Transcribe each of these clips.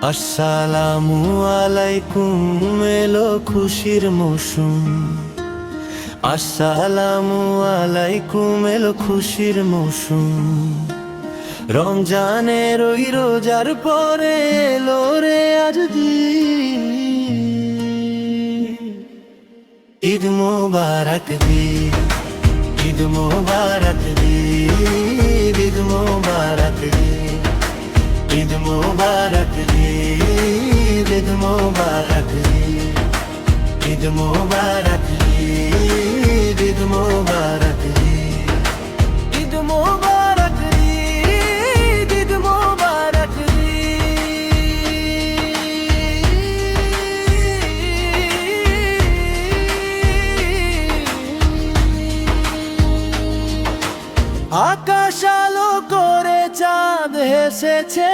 আসসালামু আলাইকুম, এলো খুশির মৌসুম। আসসালামু আলাইকুম, এলো খুশির মৌসুম। রমজানের ওই রোজার পরে এলো রে আজ দিন। ঈদ মোবারক দিন, ঈদ মোবারক দিন, ঈদ মোবারক দিন, ঈদ মোবারক দিন, ঈদ মোবারক দিন, ঈদ মোবারক দিন, ঈদ মোবারক দিন, ঈদ মোবারক দিন, ঈদ মোবারক দিন। আকাশ আলো করে চাঁদ হেসেছে,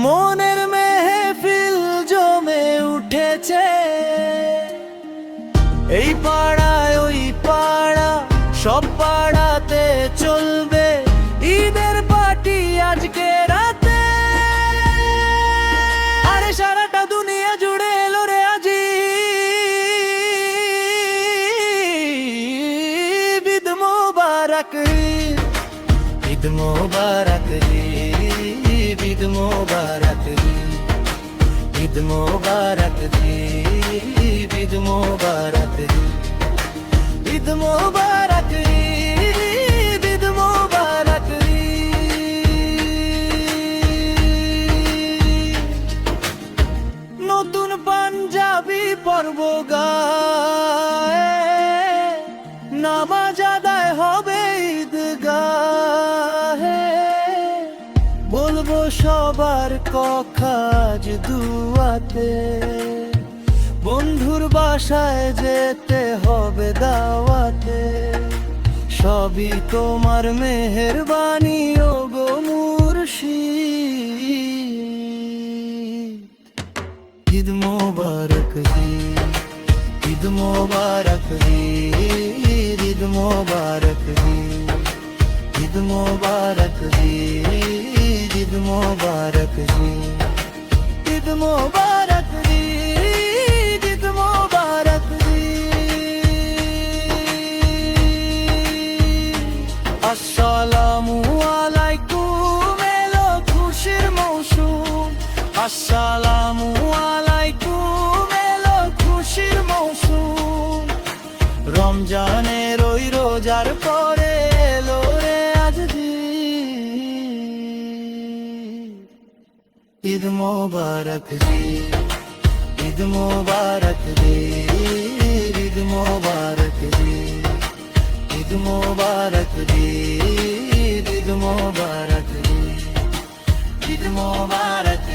মনের মেহফিল জমে উঠেছে। এই পাড়ায় ওই পাড়া, সব পাড়াতে চলবে ঈদের পার্টি আজকে রাতে। আরে সারাটা দুনিয়া জুড়ে এলো রে আজি ঈদ মোবারক, ঈদ মোবারক, ঈদ মোবারক, ঈদ মোবারক, ঈদ মোবারক, ঈদ মোবারক, ঈদ মোবারক। নতুন পাঞ্জাবি পরব গায়ে, নামাজ আদায় হবে ঈদগাহে। বলবো সবার কথা আজ দুয়াতে, বন্ধুর বাসায় যেতে হবে দাওয়াতে। সবই তোমার মেহেরবানি ও গো মুর্শিদ। ঈদ মোবারক দিন, ঈদ মোবারক দিন, ঈদ মোবারক দিন, ঈদ মোবারক দিন, ঈদ মোবারক দিন, ঈদ মোবারক দিন, ঈদ মোবারক দিন। আসসালামু আলাইকুম, এলো খুশির মৌসুম। আসসালামু আলাইকুম, এলো খুশির মৌসুম। রমজানের ওই রোজার পরে এলো রে আজ দিন। ঈদ মোবারক দিন, ঈদ মোবারক দিন, ঈদ মোবারক দিন, ঈদ মোবারক দিন, ঈদ মোবারক দিন, ঈদ মোবারক।